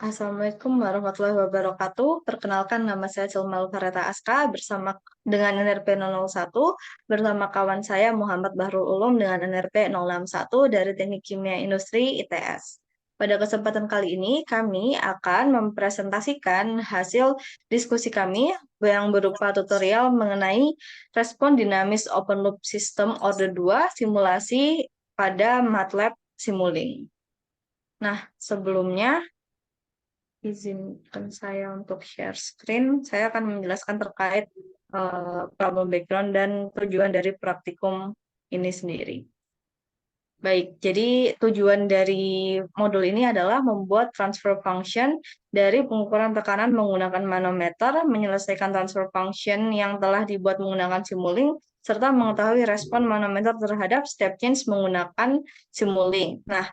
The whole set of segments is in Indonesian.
Assalamualaikum warahmatullahi wabarakatuh. Perkenalkan nama saya Cilmal Fareta Aska bersama dengan NRP 001 bersama kawan saya Muhammad Bahrul Ulum dengan NRP 061 dari Teknik Kimia Industri ITS. Pada kesempatan kali ini kami akan mempresentasikan hasil diskusi kami yang berupa tutorial mengenai respon dinamis open loop system order 2 simulasi pada MATLAB Simulink. Nah, sebelumnya izinkan saya untuk share screen. Saya akan menjelaskan terkait problem background dan tujuan dari praktikum ini sendiri. Baik, jadi tujuan dari modul ini adalah membuat transfer function dari pengukuran tekanan menggunakan manometer, menyelesaikan transfer function yang telah dibuat menggunakan Simulink, serta mengetahui respon manometer terhadap step change menggunakan Simulink. Nah,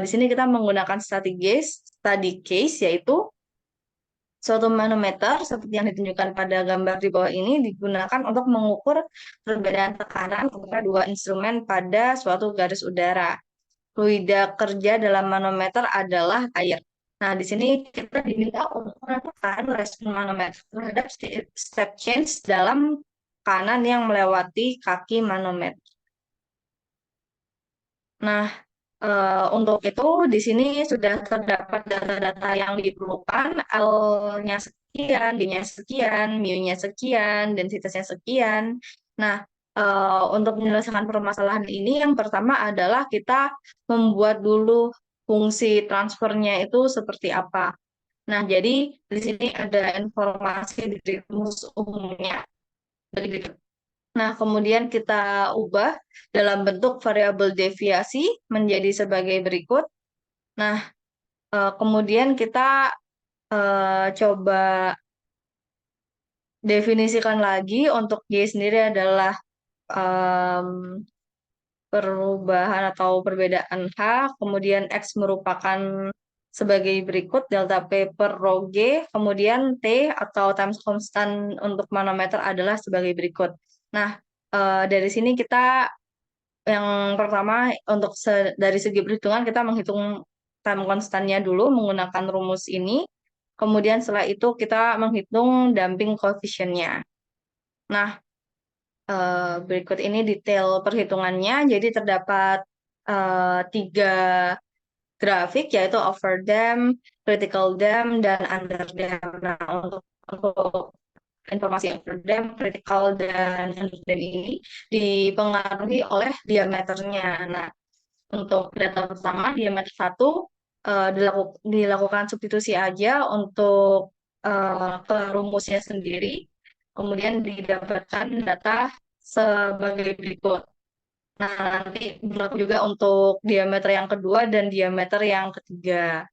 di sini kita menggunakan study case yaitu suatu manometer seperti yang ditunjukkan pada gambar di bawah ini digunakan untuk mengukur perbedaan tekanan antara dua instrumen pada suatu garis udara. Fluida kerja dalam manometer adalah air. Nah, di sini kita diminta untuk menentukan respon manometer terhadap step change dalam tekanan yang melewati kaki manometer. Nah, untuk itu di sini sudah terdapat data-data yang diperlukan, L-nya sekian, D-nya sekian, mu-nya sekian, densitasnya sekian. Nah, untuk menyelesaikan permasalahan ini, yang pertama adalah kita membuat dulu fungsi transfernya itu seperti apa. Nah, jadi di sini ada informasi dari rumus umumnya. Nah, kemudian kita ubah dalam bentuk variabel deviasi menjadi sebagai berikut. Nah, kemudian kita coba definisikan lagi untuk Y sendiri adalah em, perubahan atau perbedaan H, kemudian X merupakan sebagai berikut, delta P per rho G, kemudian T atau times constant untuk manometer adalah sebagai berikut. Nah, dari sini kita yang pertama untuk dari segi perhitungan kita menghitung time constantnya dulu menggunakan rumus ini. Kemudian setelah itu kita menghitung damping coefficient-nya. Nah, berikut ini detail perhitungannya. Jadi terdapat tiga grafik yaitu overdam, critical dam, dan underdam. Nah, untuk informasi overdam, critical, dan underdam ini dipengaruhi oleh diameternya. Nah, untuk data pertama, diameter 1 dilakukan substitusi aja untuk ke rumusnya sendiri. Kemudian didapatkan data sebagai berikut. Nah, nanti berlaku juga untuk diameter yang kedua dan diameter yang ketiga.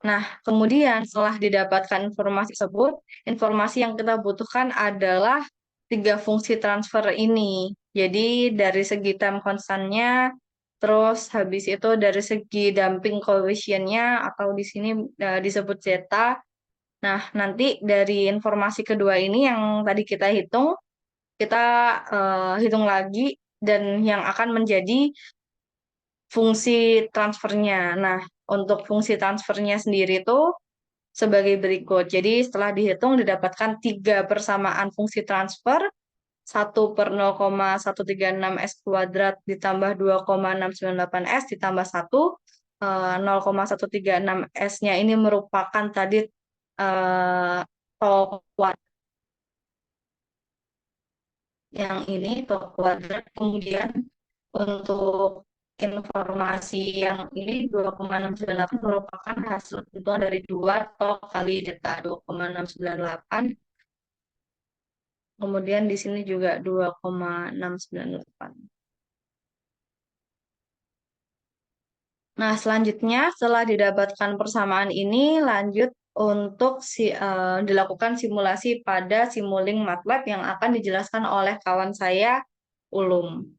Nah, kemudian setelah didapatkan informasi tersebut, informasi yang kita butuhkan adalah tiga fungsi transfer ini. Jadi dari segi time constantnya, terus habis itu dari segi damping coefficient-nya atau di sini disebut zeta. Nah, nanti dari informasi kedua ini yang tadi kita hitung, kita hitung lagi dan yang akan menjadi fungsi transfernya. Nah, untuk fungsi transfernya sendiri itu sebagai berikut. Jadi setelah dihitung didapatkan tiga persamaan fungsi transfer, 1/0,136 S kuadrat ditambah 2,698 S ditambah 1, 0,136 S-nya ini merupakan tadi tol kuadrat. Yang ini tol kuadrat, kemudian untuk informasi yang ini 2,698 merupakan hasil hitungan dari 2 tol kali delta 2,698. Kemudian di sini juga 2,698. Nah, selanjutnya setelah didapatkan persamaan ini, lanjut untuk dilakukan simulasi pada Simulink MATLAB yang akan dijelaskan oleh kawan saya, Ulum.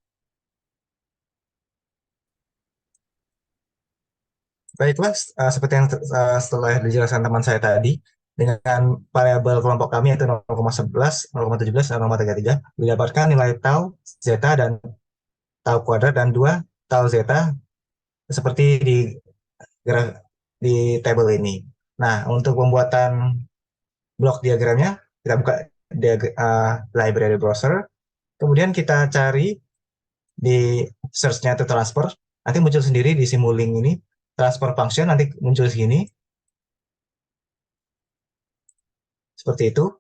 Baiklah, seperti yang setelah dijelaskan teman saya tadi, dengan variabel kelompok kami yaitu 0,11, 0,17, dan 0,33, didapatkan nilai tau, zeta, dan tau kuadrat, dan 2 tau zeta, seperti di tabel ini. Nah, untuk pembuatan blok diagramnya, kita buka library browser, kemudian kita cari di search-nya itu transfer, nanti muncul sendiri di Simulink ini, transfer function nanti muncul segini, seperti itu.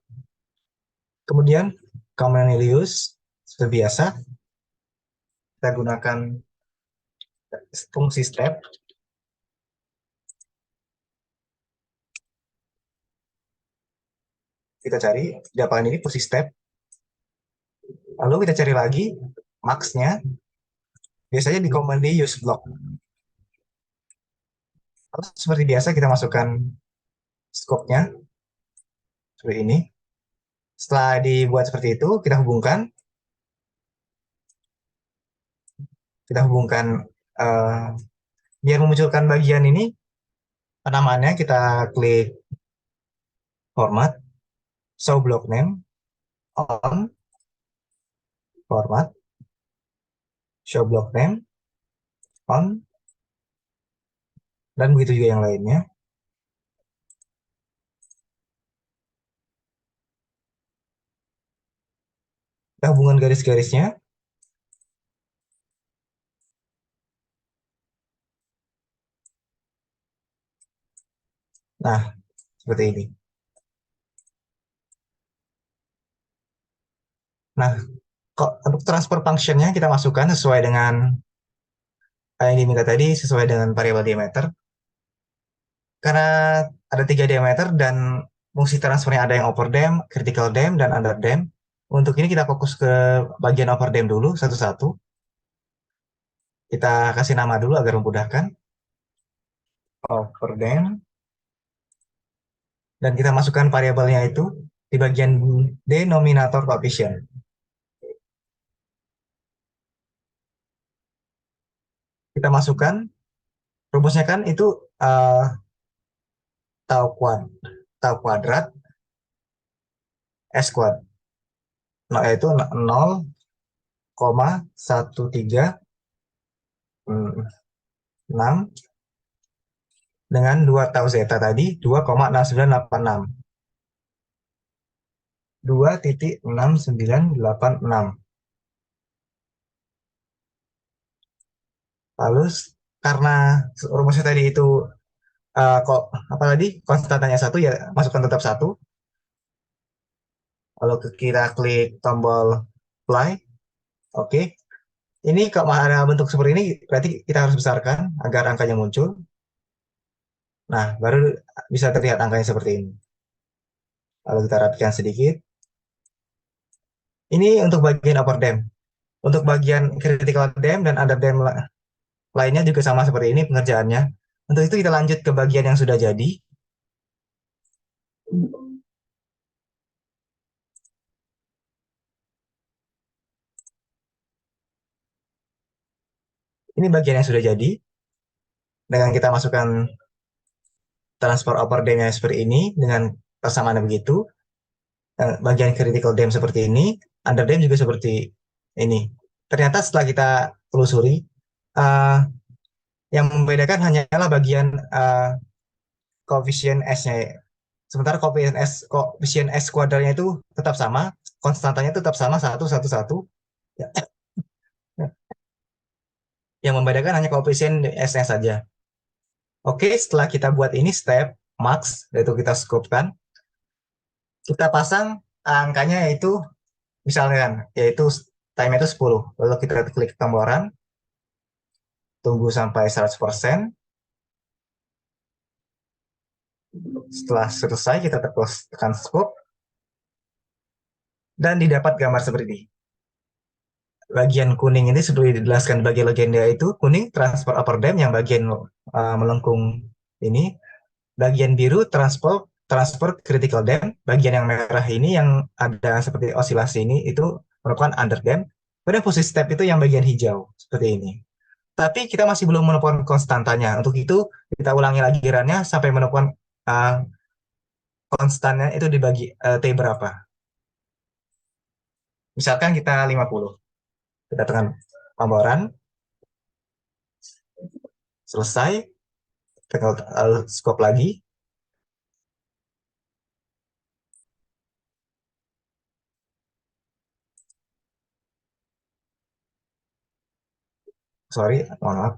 Kemudian commonly use, seperti biasa, kita gunakan fungsi step, kita cari di lapangan ini fungsi step, lalu kita cari lagi max-nya, biasanya di commonly use block. Terus seperti biasa kita masukkan scope-nya, seperti ini. Setelah dibuat seperti itu, kita hubungkan biar memunculkan bagian ini penamaannya, kita klik format, show block name, on, format, show block name, on, dan begitu juga yang lainnya. Kita hubungkan garis-garisnya. Nah, seperti ini. Nah, kok untuk transfer function-nya kita masukkan sesuai dengan yang diminta tadi, sesuai dengan variabel diameter. Karena ada 3 diameter dan fungsi transfernya ada yang upper dam, critical dam, dan under dam. Untuk ini kita fokus ke bagian upper dam dulu satu-satu. Kita kasih nama dulu agar memudahkan. Upper dam. Dan kita masukkan variabelnya itu di bagian denominator coefficient. Kita masukkan, rumusnya kan itu tau kuadrat S kuadrat. Nah, yaitu 0,1366 dengan 2 tau zeta tadi 2,6986. 2,6986. Lalu karena rumusnya tadi itu kok apa tadi konstantanya satu, ya masukkan tetap satu. Lalu kita klik tombol apply. Oke. Ini kalau ada bentuk seperti ini berarti kita harus besarkan agar angkanya muncul. Nah, baru bisa terlihat angkanya seperti ini. Lalu kita rapikan sedikit. Ini untuk bagian upper dam. Untuk bagian critical dam dan under dam lainnya juga sama seperti ini pengerjaannya. Untuk itu kita lanjut ke bagian yang sudah jadi. Ini bagian yang sudah jadi. Dengan kita masukkan transfer upper dam-nya seperti ini dengan persamaan begitu. Bagian critical dam seperti ini, under dam juga seperti ini. Ternyata setelah kita telusuri, uh, yang membedakan hanyalah bagian koefisien S-nya. Sementara koefisien S kuadratnya itu tetap sama, konstantanya tetap sama 1, 1, 1. Ya. Yang membedakan hanya koefisien S-nya saja. Oke, setelah kita buat ini step max, yaitu kita scopekan, kita pasang angkanya yaitu misalnya yaitu time itu 10. Lalu kita klik tombol run, tunggu sampai 100%. Setelah selesai kita tekan scope dan didapat gambar seperti ini. Bagian kuning ini seperti dijelaskan bagian legenda itu, kuning transfer upper dam yang bagian melengkung ini, bagian biru transfer critical dam, bagian yang merah ini yang ada seperti osilasi ini itu merupakan under dam. Pada posisi step itu yang bagian hijau seperti ini. Tapi kita masih belum menemukan konstantanya. Untuk itu kita ulangi lagi runnya sampai menemukan konstannya itu dibagi T berapa. Misalkan kita 50. Kita tekan tombol run. Selesai. Tekan scope lagi. Sorry, mohon maaf.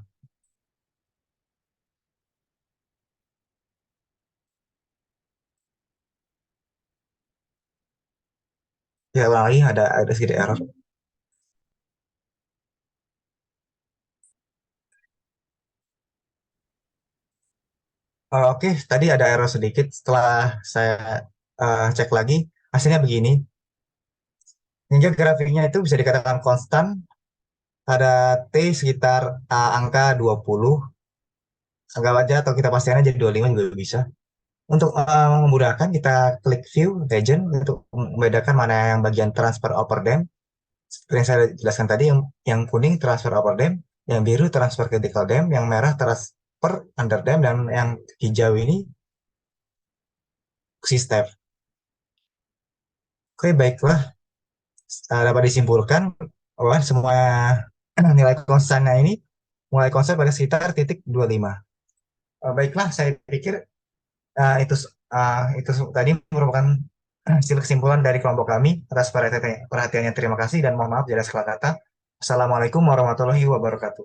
Ya, ulang lagi, ada sedikit error. Oke, tadi ada error sedikit. Setelah saya cek lagi, hasilnya begini. Hingga grafiknya itu bisa dikatakan konstan. Ada T sekitar angka 20. Anggap aja atau kita pastikan aja 25 juga bisa. Untuk memudahkan, kita klik view region untuk membedakan mana yang bagian transfer over dam. Seperti yang saya jelaskan tadi, yang kuning transfer over dam, yang biru transfer critical dam, yang merah transfer under dam, dan yang hijau ini step. Oke, baiklah. Dapat disimpulkan bahwa semua nilai konstannya ini mulai konstan pada sekitar titik 25. Baiklah, saya pikir itu tadi merupakan hasil kesimpulan dari kelompok kami. Atas perhatiannya terima kasih dan mohon maaf jika ada salah kata. Assalamualaikum warahmatullahi wabarakatuh.